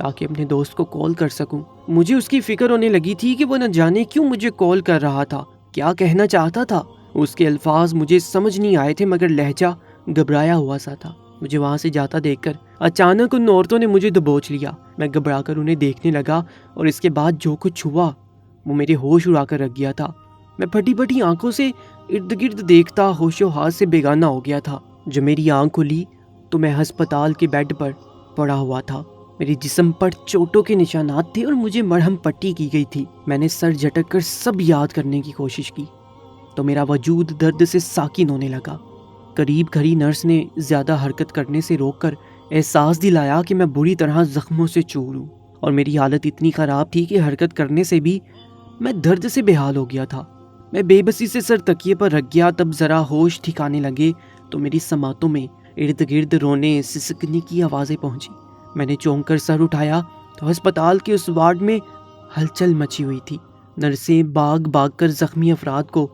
تاکہ اپنے دوست کو کال کر سکوں۔ مجھے اس کی فکر ہونے لگی تھی کہ وہ نہ جانے کیوں مجھے کال کر رہا تھا، کیا کہنا چاہتا تھا۔ اس کے الفاظ مجھے سمجھ نہیں آئے تھے مگر لہجہ گھبرایا ہوا سا تھا۔ مجھے وہاں سے جاتا دیکھ کر اچانک ان عورتوں نے مجھے دبوچ لیا۔ میں گھبرا کر انہیں دیکھنے لگا اور اس کے بعد جو کچھ ہوا وہ میرے ہوش اڑا کر رکھ گیا تھا۔ میں پھٹی پھٹی آنکھوں سے ارد گرد دیکھتا ہوش و حواس سے بیگانہ ہو گیا تھا۔ جب میری آنکھ کھلی تو میں ہسپتال کے بیڈ پر پڑا ہوا تھا۔ میرے جسم پر چوٹوں کے نشانات تھے اور مجھے مرہم پٹی کی گئی تھی۔ میں نے سر جھٹک کر سب یاد کرنے کی کوشش کی تو میرا وجود درد سے ساکن ہونے لگا۔ قریب کھڑی نرس نے زیادہ حرکت کرنے سے روک کر احساس دلایا کہ میں بری طرح زخموں سے چور ہوں اور میری حالت اتنی خراب تھی کہ حرکت کرنے سے بھی میں درد سے بے حال ہو گیا تھا۔ میں بے بسی سے سر تکیے پر رکھ گیا۔ تب ذرا ہوش ٹھکانے لگے تو میری سماعتوں میں ارد گرد رونے سسکنے کی آوازیں پہنچی۔ میں نے چونک کر سر اٹھایا تو ہسپتال کے اس وارڈ میں ہلچل مچی ہوئی تھی۔ نرسیں باغ باغ کر زخمی افراد کو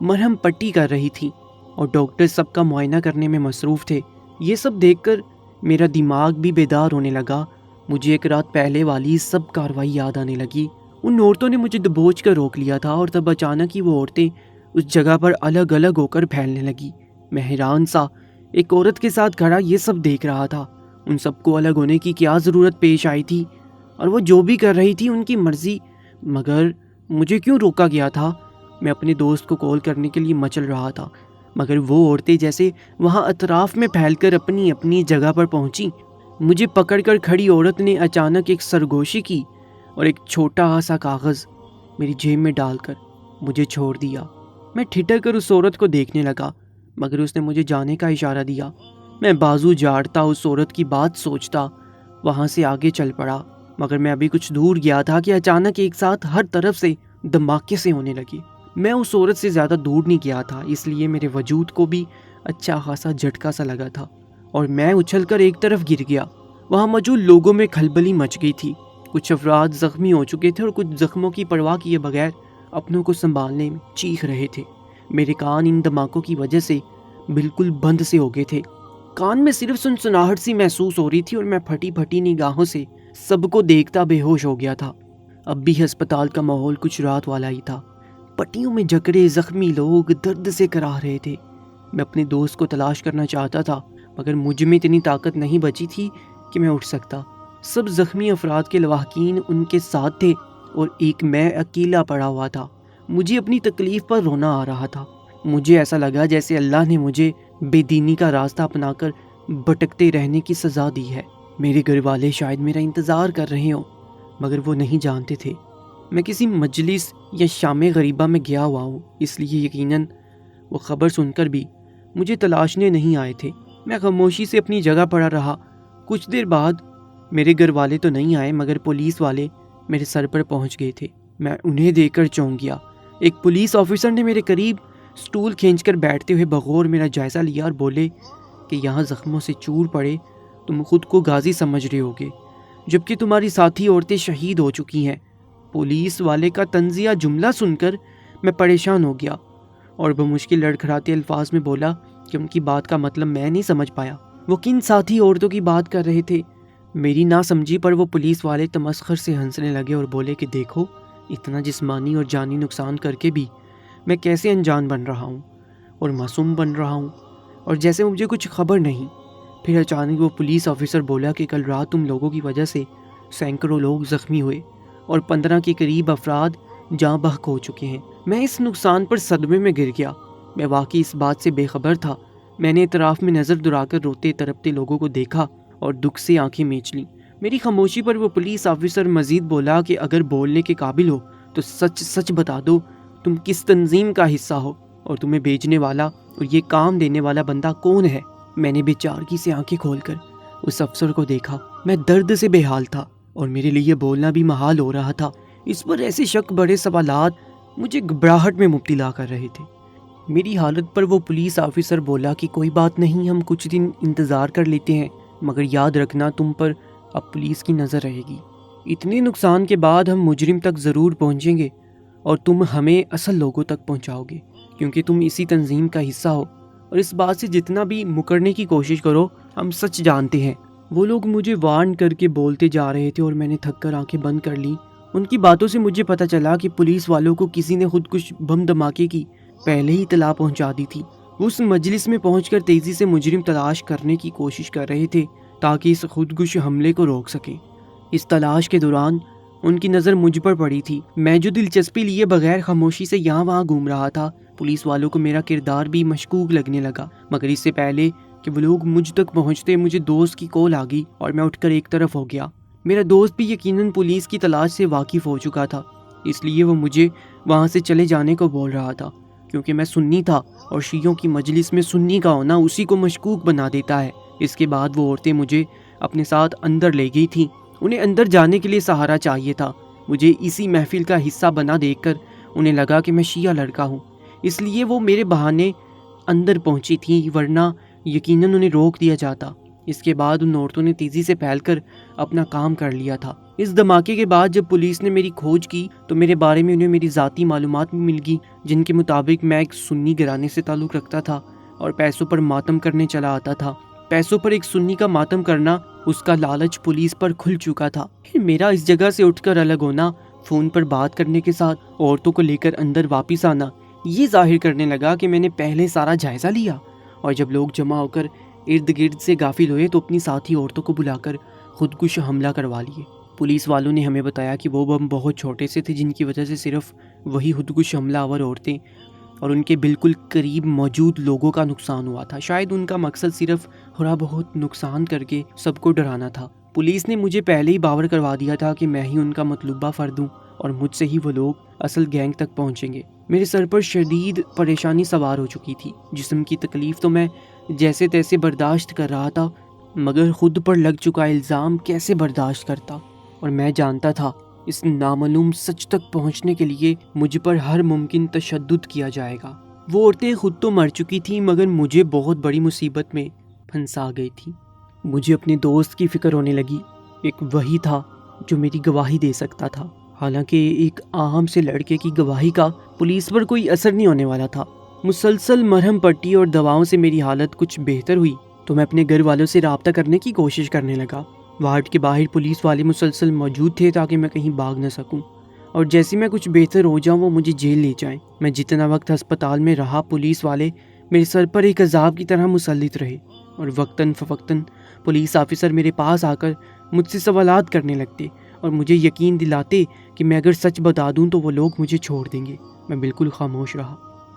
مرہم پٹی کر رہی تھی اور ڈاکٹر سب کا معائنہ کرنے میں مصروف تھے۔ یہ سب دیکھ کر میرا دماغ بھی بیدار ہونے لگا۔ مجھے ایک رات پہلے والی سب کاروائی یاد آنے لگی۔ ان عورتوں نے مجھے دبوچ کر روک لیا تھا اور تب اچانک ہی وہ عورتیں اس جگہ پر الگ الگ ہو کر پھیلنے لگی۔ میں حیران سا ایک عورت کے ساتھ کھڑا یہ سب دیکھ رہا تھا۔ ان سب کو الگ ہونے کی کیا ضرورت پیش آئی تھی اور وہ جو بھی کر رہی تھی ان کی مرضی، مگر مجھے کیوں روکا گیا تھا؟ میں اپنے دوست کو کال کرنے کے لیے مچل رہا تھا مگر وہ عورتیں جیسے وہاں اطراف میں پھیل کر اپنی اپنی جگہ پر پہنچی۔ مجھے پکڑ کر کھڑی عورت نے اچانک ایک سرگوشی کی اور ایک چھوٹا سا کاغذ میری جیب میں ڈال کر مجھے چھوڑ دیا۔ میں ٹھٹک کر اس عورت کو دیکھنے لگا مگر اس نے مجھے جانے کا اشارہ دیا۔ میں بازو جھاڑتا اس عورت کی بات سوچتا وہاں سے آگے چل پڑا مگر میں ابھی کچھ دور گیا تھا کہ اچانک ایک ساتھ ہر طرف سے دھماکے سے ہونے لگے۔ میں اس عورت سے زیادہ دور نہیں گیا تھا اس لیے میرے وجود کو بھی اچھا خاصا جھٹکا سا لگا تھا اور میں اچھل کر ایک طرف گر گیا۔ وہاں موجود لوگوں میں کھلبلی مچ گئی تھی۔ کچھ افراد زخمی ہو چکے تھے اور کچھ زخموں کی پرواہ کیے بغیر اپنوں کو سنبھالنے میں چیخ رہے تھے۔ میرے کان ان دھماکوں کی وجہ سے بالکل بند سے ہو گئے تھے۔ کان میں صرف سنسناہٹ سی محسوس ہو رہی تھی اور میں پھٹی پھٹی نگاہوں سے سب کو دیکھتا بے ہوش ہو گیا تھا۔ اب بھی ہسپتال کا ماحول کچھ رات والا ہی تھا۔ پٹیوں میں جکڑے زخمی لوگ درد سے کراہ رہے تھے۔ میں اپنے دوست کو تلاش کرنا چاہتا تھا مگر مجھ میں اتنی طاقت نہیں بچی تھی کہ میں اٹھ سکتا۔ سب زخمی افراد کے لواحقین ان کے ساتھ تھے اور ایک میں اکیلا پڑا ہوا تھا۔ مجھے اپنی تکلیف پر رونا آ رہا تھا۔ مجھے ایسا لگا جیسے اللہ نے مجھے بے دینی کا راستہ اپنا کر بھٹکتے رہنے کی سزا دی ہے۔ میرے گھر والے شاید میرا انتظار کر رہے ہوں مگر وہ نہیں جانتے تھے میں کسی مجلس یا شام غریبہ میں گیا ہوا ہوں، اس لیے یقیناً وہ خبر سن کر بھی مجھے تلاشنے نہیں آئے تھے۔ میں خاموشی سے اپنی جگہ پڑا رہا۔ کچھ دیر بعد میرے گھر والے تو نہیں آئے مگر پولیس والے میرے سر پر پہنچ گئے تھے۔ میں انہیں دیکھ کر چونک گیا۔ ایک پولیس آفیسر نے میرے قریب سٹول کھینچ کر بیٹھتے ہوئے بغور میرا جائزہ لیا اور بولے کہ یہاں زخموں سے چور پڑے تم خود کو غازی سمجھ رہے ہوگے جبکہ تمہاری ساتھی عورتیں شہید ہو چکی ہیں۔ پولیس والے کا طنزیہ جملہ سن کر میں پریشان ہو گیا اور بمشکل لڑکھڑاتے الفاظ میں بولا کہ ان کی بات کا مطلب میں نہیں سمجھ پایا۔ وہ کن ساتھی عورتوں کی بات کر رہے تھے؟ میری نہ سمجھی پر وہ پولیس والے تمسخر سے ہنسنے لگے اور بولے کہ دیکھو اتنا جسمانی اور جانی نقصان کر کے بھی میں کیسے انجان بن رہا ہوں اور معصوم بن رہا ہوں اور جیسے مجھے کچھ خبر نہیں۔ پھر اچانک وہ پولیس آفیسر بولا کہ کل رات تم لوگوں کی وجہ سے سینکڑوں لوگ زخمی ہوئے اور 15 کے قریب افراد جاں بحق ہو چکے ہیں۔ میں اس نقصان پر صدمے میں گر گیا۔ میں واقعی اس بات سے بے خبر تھا۔ میں نے اطراف میں نظر دڑا کر روتے تڑپتے لوگوں کو دیکھا اور دکھ سے آنکھیں میچ لیں۔ میری خاموشی پر وہ پولیس آفیسر مزید بولا کہ اگر بولنے کے قابل ہو تو سچ سچ بتا دو تم کس تنظیم کا حصہ ہو اور تمہیں بھیجنے والا اور یہ کام دینے والا بندہ کون ہے۔ میں نے بے چارگی سے آنکھیں کھول کر اس افسر کو دیکھا۔ میں درد سے بے حال تھا اور میرے لیے بولنا بھی محال ہو رہا تھا۔ اس پر ایسے شک بڑے سوالات مجھے گھبراہٹ میں مبتلا کر رہے تھے۔ میری حالت پر وہ پولیس آفیسر بولا کہ کوئی بات نہیں، ہم کچھ دن انتظار کر لیتے ہیں مگر یاد رکھنا تم پر اب پولیس کی نظر رہے گی۔ اتنے نقصان کے بعد ہم مجرم تک ضرور پہنچیں گے اور تم ہمیں اصل لوگوں تک پہنچاؤ گے کیونکہ تم اسی تنظیم کا حصہ ہو، اور اس بات سے جتنا بھی مکرنے کی کوشش کرو ہم سچ جانتے ہیں وہ لوگ مجھے وارن کر کے بولتے جا رہے تھے اور میں نے تھک کر آنکھیں بند کر لی۔ ان کی باتوں سے مجھے پتہ چلا کہ پولیس والوں کو کسی نے خودکش بم دھماکے کی پہلے ہی اطلاع پہنچا دی تھی۔ وہ اس مجلس میں پہنچ کر تیزی سے مجرم تلاش کرنے کی کوشش کر رہے تھے تاکہ اس خودکش حملے کو روک سکیں۔ اس تلاش کے دوران ان کی نظر مجھ پر پڑی تھی۔ میں جو دلچسپی لیے بغیر خاموشی سے یہاں وہاں گھوم رہا تھا، پولیس والوں کو میرا کردار بھی مشکوک لگنے لگا، مگر اس سے پہلے کہ وہ لوگ مجھ تک پہنچتے مجھے دوست کی کال آ گئی اور میں اٹھ کر ایک طرف ہو گیا۔ میرا دوست بھی یقیناً پولیس کی تلاش سے واقف ہو چکا تھا، اس لیے وہ مجھے وہاں سے چلے جانے کو بول رہا تھا، کیونکہ میں سنی تھا اور شیعوں کی مجلس میں سنی کا ہونا اسی کو مشکوک بنا دیتا ہے۔ اس کے بعد وہ عورتیں مجھے اپنے ساتھ اندر لے گئی تھیں۔ انہیں اندر جانے کے لیے سہارا چاہیے تھا۔ مجھے اسی محفل کا حصہ بنا دیکھ کر انہیں لگا کہ میں شیعہ لڑکا ہوں، اس لیے وہ میرے بہانے اندر پہنچی تھیں، ورنہ یقیناً انہیں روک دیا جاتا۔ اس کے بعد ان عورتوں نے تیزی سے پھیل کر اپنا کام کر لیا تھا۔ اس دھماکے کے بعد جب پولیس نے میری کھوج کی تو میرے بارے میں انہیں میری ذاتی معلومات بھی مل گئی، جن کے مطابق میں ایک سنی گھرانے سے تعلق رکھتا تھا اور پیسوں پر ماتم کرنے چلا آتا تھا۔ پیسوں پر ایک سنی کا ماتم کرنا، اس کا لالچ پولیس پر کھل چکا تھا۔ میرا اس جگہ سے اٹھ کر الگ ہونا، فون پر بات کرنے کے ساتھ عورتوں کو لے کر اندر واپس آنا، یہ ظاہر کرنے لگا کہ میں نے پہلے سارا جائزہ لیا، اور جب لوگ جمع ہو کر ارد گرد سے غافل ہوئے تو اپنی ساتھی عورتوں کو بلا کر خودکش حملہ کروا لیے۔ پولیس والوں نے ہمیں بتایا کہ وہ بم بہت چھوٹے سے تھے، جن کی وجہ سے صرف وہی خودکش حملہ آور عورتیں اور ان کے بالکل قریب موجود لوگوں کا نقصان ہوا تھا۔ شاید ان کا مقصد صرف تھوڑا بہت نقصان کر کے سب کو ڈرانا تھا۔ پولیس نے مجھے پہلے ہی باور کروا دیا تھا کہ میں ہی ان کا مطلوبہ فرد ہوں اور مجھ سے ہی وہ لوگ اصل گینگ تک پہنچیں گے۔ میرے سر پر شدید پریشانی سوار ہو چکی تھی۔ جسم کی تکلیف تو میں جیسے تیسے برداشت کر رہا تھا، مگر خود پر لگ چکا الزام کیسے برداشت کرتا؟ اور میں جانتا تھا اس نامعلوم سچ تک پہنچنے کے لیے مجھ پر ہر ممکن تشدد کیا جائے گا۔ وہ عورتیں خود تو مر چکی تھیں، مگر مجھے بہت بڑی مصیبت میں پھنسا گئی تھی۔ مجھے اپنے دوست کی فکر ہونے لگی۔ ایک وہی تھا جو میری گواہی دے سکتا تھا، حالانکہ ایک عام سے لڑکے کی گواہی کا پولیس پر کوئی اثر نہیں ہونے والا تھا۔ مسلسل مرہم پٹی اور دواؤں سے میری حالت کچھ بہتر ہوئی تو میں اپنے گھر والوں سے رابطہ کرنے کی کوشش کرنے لگا۔ وارڈ کے باہر پولیس والے مسلسل موجود تھے تاکہ میں کہیں بھاگ نہ سکوں، اور جیسے میں کچھ بہتر ہو جاؤں وہ مجھے جیل لے جائیں۔ میں جتنا وقت ہسپتال میں رہا، پولیس والے میرے سر پر ایک عذاب کی طرح مسلط رہے، اور وقتاً فوقتاً پولیس آفیسر میرے پاس آ کر مجھ سے سوالات کرنے لگتے اور مجھے یقین دلاتے کہ میں اگر سچ بتا دوں تو وہ لوگ مجھے چھوڑ دیں گے۔ میں بالکل خاموش رہا،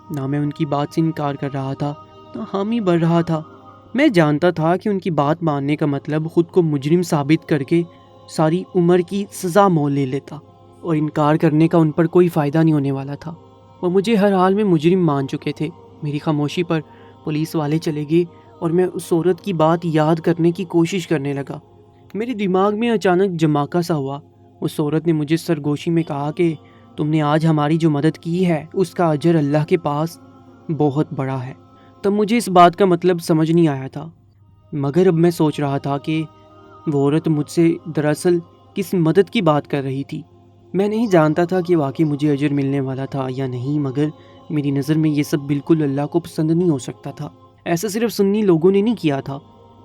نہ میں ان کی بات سے انکار کر رہا تھا نہ حامی بڑھ رہا تھا۔ میں جانتا تھا کہ ان کی بات ماننے کا مطلب خود کو مجرم ثابت کر کے ساری عمر کی سزا مول لے لیتا، اور انکار کرنے کا ان پر کوئی فائدہ نہیں ہونے والا تھا۔ وہ مجھے ہر حال میں مجرم مان چکے تھے۔ میری خاموشی پر پولیس والے چلے گئے اور میں اس عورت کی بات یاد کرنے کی کوشش کرنے لگا۔ میرے دماغ میں اچانک جماکا سا ہوا۔ اس عورت نے مجھے سرگوشی میں کہا کہ تم نے آج ہماری جو مدد کی ہے اس کا اجر اللہ کے پاس بہت بڑا ہے۔ تب مجھے اس بات کا مطلب سمجھ نہیں آیا تھا، مگر اب میں سوچ رہا تھا کہ وہ عورت مجھ سے دراصل کس مدد کی بات کر رہی تھی۔ میں نہیں جانتا تھا کہ واقعی مجھے اجر ملنے والا تھا یا نہیں، مگر میری نظر میں یہ سب بالکل اللہ کو پسند نہیں ہو سکتا تھا۔ ایسا صرف سنی لوگوں نے نہیں کیا تھا۔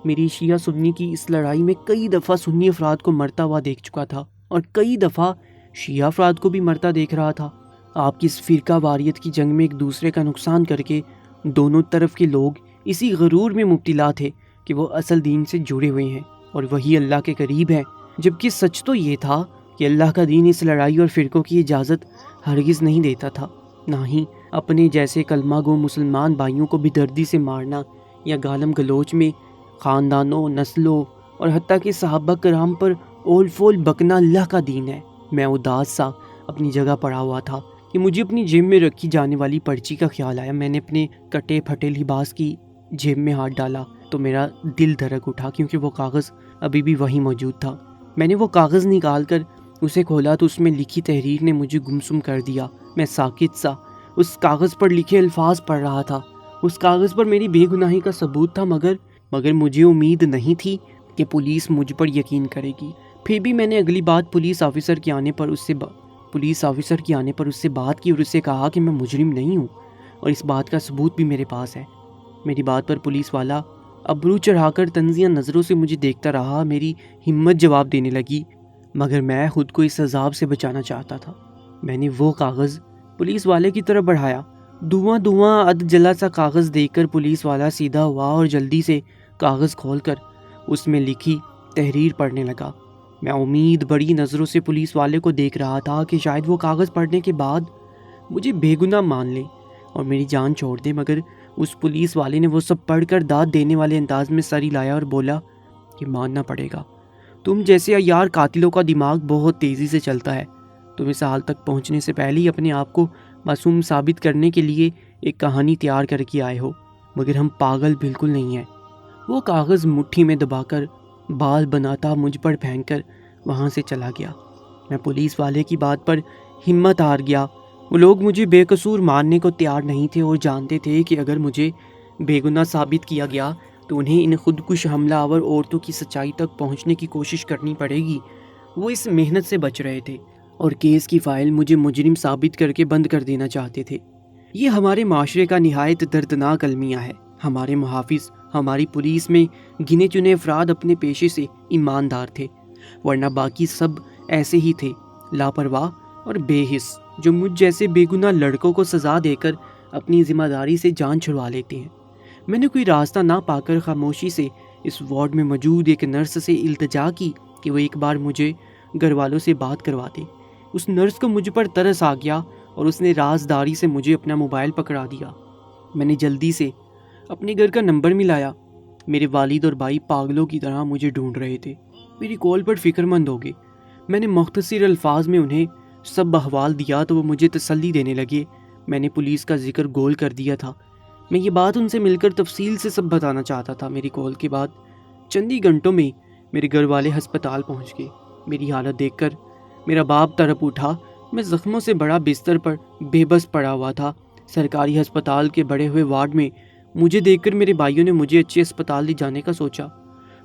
میری شیعہ سنی کی اس لڑائی میں کئی دفعہ سنی افراد کو مرتا ہوا دیکھ چکا تھا، اور کئی دفعہ شیعہ افراد کو بھی مرتا دیکھ رہا تھا۔ آپ کی اس فرقہ واریت کی جنگ میں ایک دوسرے کا نقصان کر کے دونوں طرف کے لوگ اسی غرور میں مبتلا تھے کہ وہ اصل دین سے جڑے ہوئے ہیں اور وہی اللہ کے قریب ہیں، جبکہ سچ تو یہ تھا کہ اللہ کا دین اس لڑائی اور فرقوں کی اجازت ہرگز نہیں دیتا تھا، نہ ہی اپنے جیسے کلمہ گو مسلمان بھائیوں کو بےدردی سے مارنا یا گالم گلوچ میں خاندانوں، نسلوں اور حتیٰ کہ صحابہ کرام پر اول فول بکنا اللہ کا دین ہے۔ میں اداس سا اپنی جگہ پڑا ہوا تھا کہ مجھے اپنی جیب میں رکھی جانے والی پرچی کا خیال آیا۔ میں نے اپنے کٹے پھٹے لباس کی جیب میں ہاتھ ڈالا تو میرا دل دھڑک اٹھا، کیونکہ وہ کاغذ ابھی بھی وہیں موجود تھا۔ میں نے وہ کاغذ نکال کر اسے کھولا تو اس میں لکھی تحریر نے مجھے گمسم کر دیا۔ میں ساکت سا اس کاغذ پر لکھے الفاظ پڑھ رہا تھا۔ اس کاغذ پر میری بے گناہی کا ثبوت تھا، مگر مجھے امید نہیں تھی کہ پولیس مجھ پر یقین کرے گی۔ پھر بھی میں نے اگلی بات پولیس آفیسر کے آنے پر اس سے بات کی اور اس سے کہا کہ میں مجرم نہیں ہوں، اور اس بات کا ثبوت بھی میرے پاس ہے۔ میری بات پر پولیس والا ابرو چڑھا کر طنزیہ نظروں سے مجھے دیکھتا رہا۔ میری ہمت جواب دینے لگی، مگر میں خود کو اس عذاب سے بچانا چاہتا تھا۔ میں نے وہ کاغذ پولیس والے کی طرف بڑھایا۔ دھواں دھواں اد جلا سا کاغذ دیکھ کر پولیس والا سیدھا ہوا اور جلدی سے کاغذ کھول کر اس میں لکھی تحریر پڑھنے لگا۔ میں امید بڑی نظروں سے پولیس والے کو دیکھ رہا تھا کہ شاید وہ کاغذ پڑھنے کے بعد مجھے بے گناہ مان لے اور میری جان چھوڑ دے، مگر اس پولیس والے نے وہ سب پڑھ کر داد دینے والے انداز میں سر ہلایا اور بولا کہ ماننا پڑے گا، تم جیسے عیار قاتلوں کا دماغ بہت تیزی سے چلتا ہے۔ تم اس حال تک پہنچنے سے پہلے ہی اپنے آپ کو معصوم ثابت کرنے کے لیے ایک کہانی تیار کر کے آئے ہو، مگر ہم پاگل بالکل نہیں ہیں۔ وہ کاغذ مٹھی میں دبا کر بال بناتا مجھ پر پھینک کر وہاں سے چلا گیا۔ میں پولیس والے کی بات پر ہمت ہار گیا۔ وہ لوگ مجھے بے قصور ماننے کو تیار نہیں تھے اور جانتے تھے کہ اگر مجھے بے گناہ ثابت کیا گیا تو انہیں ان خودکش حملہ آور عورتوں کی سچائی تک پہنچنے کی کوشش کرنی پڑے گی۔ وہ اس محنت سے بچ رہے تھے اور کیس کی فائل مجھے مجرم ثابت کر کے بند کر دینا چاہتے تھے۔ یہ ہمارے معاشرے کا نہایت دردناک المیہ ہے۔ ہمارے محافظ، ہماری پولیس میں گنے چنے افراد اپنے پیشے سے ایماندار تھے، ورنہ باقی سب ایسے ہی تھے، لاپرواہ اور بے حس، جو مجھ جیسے بے گناہ لڑکوں کو سزا دے کر اپنی ذمہ داری سے جان چھڑوا لیتے ہیں۔ میں نے کوئی راستہ نہ پا کر خاموشی سے اس وارڈ میں موجود ایک نرس سے التجا کی کہ وہ ایک بار مجھے گھر والوں سے بات کروا دے۔ اس نرس کو مجھ پر ترس آ گیا اور اس نے رازداری سے مجھے اپنا موبائل پکڑا دیا۔ میں نے جلدی سے اپنے گھر کا نمبر ملایا۔ میرے والد اور بھائی پاگلوں کی طرح مجھے ڈھونڈ رہے تھے، میری کال پر فکر مند ہو گئے۔ میں نے مختصر الفاظ میں انہیں سب احوال دیا تو وہ مجھے تسلی دینے لگے۔ میں نے پولیس کا ذکر گول کر دیا تھا۔ میں یہ بات ان سے مل کر تفصیل سے سب بتانا چاہتا تھا۔ میری کال کے بعد چند ہی گھنٹوں میں میرے گھر والے ہسپتال پہنچ گئے۔ میری حالت دیکھ کر میرا باپ تڑپ اٹھا۔ میں زخموں سے بڑا بستر پر بے بس پڑا ہوا تھا۔ سرکاری ہسپتال کے بڑے ہوئے وارڈ میں مجھے دیکھ کر میرے بھائیوں نے مجھے اچھے اسپتال لے جانے کا سوچا،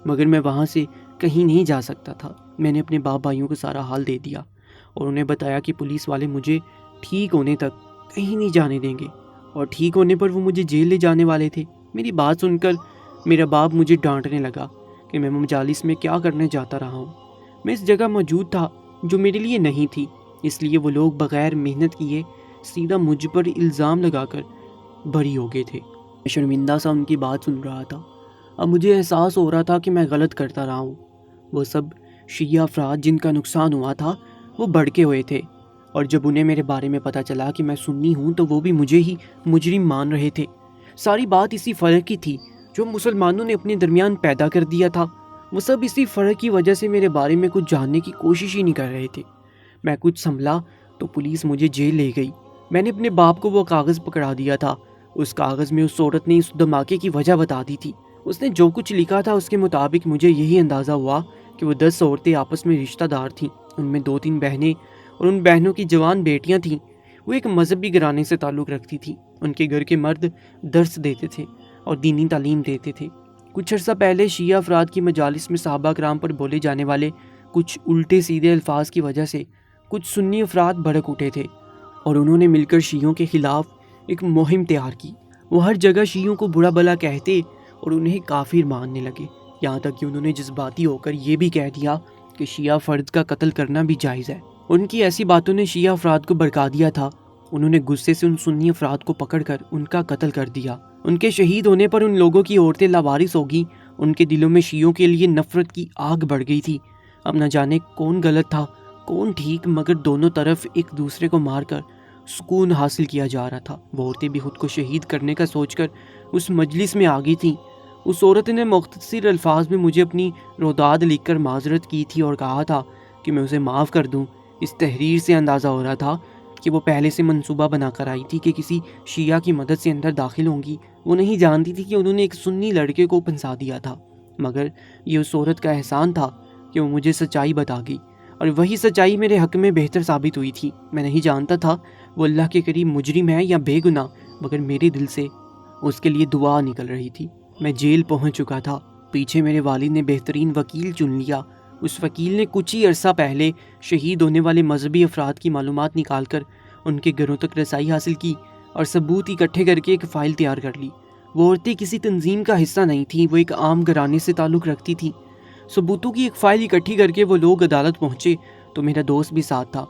مگر میں وہاں سے کہیں نہیں جا سکتا تھا۔ میں نے اپنے باپ بھائیوں کو سارا حال دے دیا اور انہیں بتایا کہ پولیس والے مجھے ٹھیک ہونے تک کہیں نہیں جانے دیں گے اور ٹھیک ہونے پر وہ مجھے جیل لے جانے والے تھے۔ میری بات سن کر میرا باپ مجھے ڈانٹنے لگا کہ میں مجالس میں کیا کرنے جاتا رہا ہوں۔ میں اس جگہ موجود تھا جو میرے لیے نہیں تھی، اس لیے وہ لوگ بغیر محنت کیے سیدھا مجھ پر الزام لگا کر بری ہو گئے تھے۔ میں شرمندہ سا ان کی بات سن رہا تھا۔ اب مجھے احساس ہو رہا تھا کہ میں غلط کرتا رہا ہوں۔ وہ سب شیعہ افراد جن کا نقصان ہوا تھا وہ بھڑکے ہوئے تھے، اور جب انہیں میرے بارے میں پتہ چلا کہ میں سنی ہوں تو وہ بھی مجھے ہی مجرم مان رہے تھے۔ ساری بات اسی فرق کی تھی جو مسلمانوں نے اپنے درمیان پیدا کر دیا تھا۔ وہ سب اسی فرق کی وجہ سے میرے بارے میں کچھ جاننے کی کوشش ہی نہیں کر رہے تھے۔ میں کچھ سنبھلا تو پولیس مجھے جیل لے گئی۔ میں نے اپنے باپ کو وہ کاغذ پکڑا دیا تھا۔ اس کاغذ میں اس عورت نے اس دھماکے کی وجہ بتا دی تھی۔ اس نے جو کچھ لکھا تھا اس کے مطابق مجھے یہی اندازہ ہوا کہ وہ 10 عورتیں آپس میں رشتہ دار تھیں، ان میں 2-3 بہنیں اور ان بہنوں کی جوان بیٹیاں تھیں۔ وہ ایک مذہبی گھرانے سے تعلق رکھتی تھیں۔ ان کے گھر کے مرد درس دیتے تھے اور دینی تعلیم دیتے تھے۔ کچھ عرصہ پہلے شیعہ افراد کی مجالس میں صحابہ کرام پر بولے جانے والے کچھ الٹے سیدھے الفاظ کی وجہ سے کچھ سنی افراد بھڑک اٹھے تھے اور انہوں نے مل کر شیعوں کے خلاف ایک مہم تیار کی۔ وہ ہر جگہ شیعوں کو برا بھلا کہتے اور انہیں کافر ماننے لگے، یہاں تک کہ انہوں نے جذباتی ہو کر یہ بھی کہہ دیا کہ شیعہ فرد کا قتل کرنا بھی جائز ہے۔ ان کی ایسی باتوں نے شیعہ افراد کو بھڑکا دیا تھا۔ انہوں نے غصے سے ان سنی افراد کو پکڑ کر ان کا قتل کر دیا۔ ان کے شہید ہونے پر ان لوگوں کی عورتیں لاوارث ہو گئیں۔ ان کے دلوں میں شیعوں کے لیے نفرت کی آگ بڑھ گئی تھی۔ اب نہ جانے کون غلط تھا کون ٹھیک، مگر دونوں طرف ایک دوسرے کو مار کر سکون حاصل کیا جا رہا تھا۔ وہ عورتیں بھی خود کو شہید کرنے کا سوچ کر اس مجلس میں آ گئی تھیں۔ اس عورت نے مختصر الفاظ میں مجھے اپنی روداد لکھ کر معذرت کی تھی اور کہا تھا کہ میں اسے معاف کر دوں۔ اس تحریر سے اندازہ ہو رہا تھا کہ وہ پہلے سے منصوبہ بنا کر آئی تھی کہ کسی شیعہ کی مدد سے اندر داخل ہوں گی۔ وہ نہیں جانتی تھی کہ انہوں نے ایک سنی لڑکے کو پھنسا دیا تھا، مگر یہ اس عورت کا احسان تھا کہ وہ مجھے سچائی بتا گئی، اور وہی سچائی میرے حق میں بہتر ثابت ہوئی تھی۔ میں نہیں جانتا تھا وہ اللہ کے قریب مجرم ہے یا بے گناہ، مگر میرے دل سے اس کے لیے دعا نکل رہی تھی۔ میں جیل پہنچ چکا تھا۔ پیچھے میرے والد نے بہترین وکیل چن لیا۔ اس وکیل نے کچھ ہی عرصہ پہلے شہید ہونے والے مذہبی افراد کی معلومات نکال کر ان کے گھروں تک رسائی حاصل کی اور ثبوت اکٹھے کر کے ایک فائل تیار کر لی۔ وہ عورتیں کسی تنظیم کا حصہ نہیں تھیں، وہ ایک عام گھرانے سے تعلق رکھتی تھیں۔ ثبوتوں کی ایک فائل اکٹھی کر کے وہ لوگ عدالت پہنچے تو میرا دوست بھی ساتھ تھا۔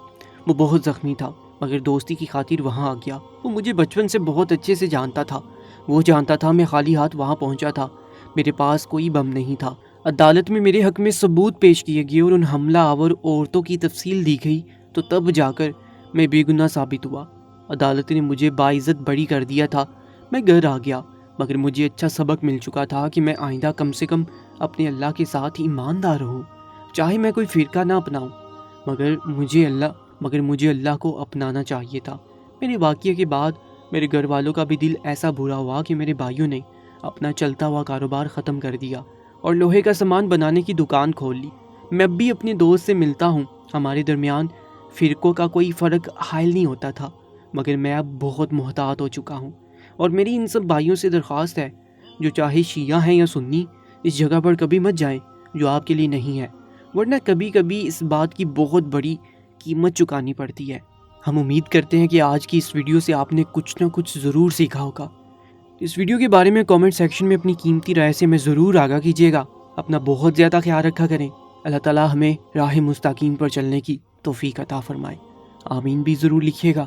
وہ بہت زخمی تھا مگر دوستی کی خاطر وہاں آ گیا۔ وہ مجھے بچپن سے بہت اچھے سے جانتا تھا۔ وہ جانتا تھا میں خالی ہاتھ وہاں پہنچا تھا، میرے پاس کوئی بم نہیں تھا۔ عدالت میں میرے حق میں ثبوت پیش کیے گئے اور ان حملہ آور عورتوں کی تفصیل دی گئی تو تب جا کر میں بے گناہ ثابت ہوا۔ عدالت نے مجھے باعزت بری کر دیا تھا۔ میں گھر آ گیا مگر مجھے اچھا سبق مل چکا تھا کہ میں آئندہ کم سے کم اپنے اللہ کے ساتھ ایماندار رہوں، چاہے میں کوئی فرقہ نہ اپناؤں، مگر مجھے اللہ کو اپنانا چاہیے تھا۔ میرے واقعے کے بعد میرے گھر والوں کا بھی دل ایسا برا ہوا کہ میرے بھائیوں نے اپنا چلتا ہوا کاروبار ختم کر دیا اور لوہے کا سامان بنانے کی دکان کھول لی۔ میں اب بھی اپنے دوست سے ملتا ہوں، ہمارے درمیان فرقوں کا کوئی فرق حائل نہیں ہوتا تھا، مگر میں اب بہت محتاط ہو چکا ہوں اور میری ان سب بھائیوں سے درخواست ہے، جو چاہے شیعہ ہیں یا سنی، اس جگہ پر کبھی مت جائیں جو آپ کے لیے نہیں ہے، ورنہ کبھی کبھی اس بات کی بہت بڑی قیمت چکانی پڑتی ہے۔ ہم امید کرتے ہیں کہ آج کی اس ویڈیو سے آپ نے کچھ نہ کچھ ضرور سیکھا ہوگا۔ اس ویڈیو کے بارے میں کامنٹ سیکشن میں اپنی قیمتی رائے سے ہمیں ضرور آگاہ کیجیے گا۔ اپنا بہت زیادہ خیال رکھا کریں۔ اللہ تعالیٰ ہمیں راہ مستقیم پر چلنے کی توفیق عطا فرمائے۔ آمین بھی ضرور لکھیے گا۔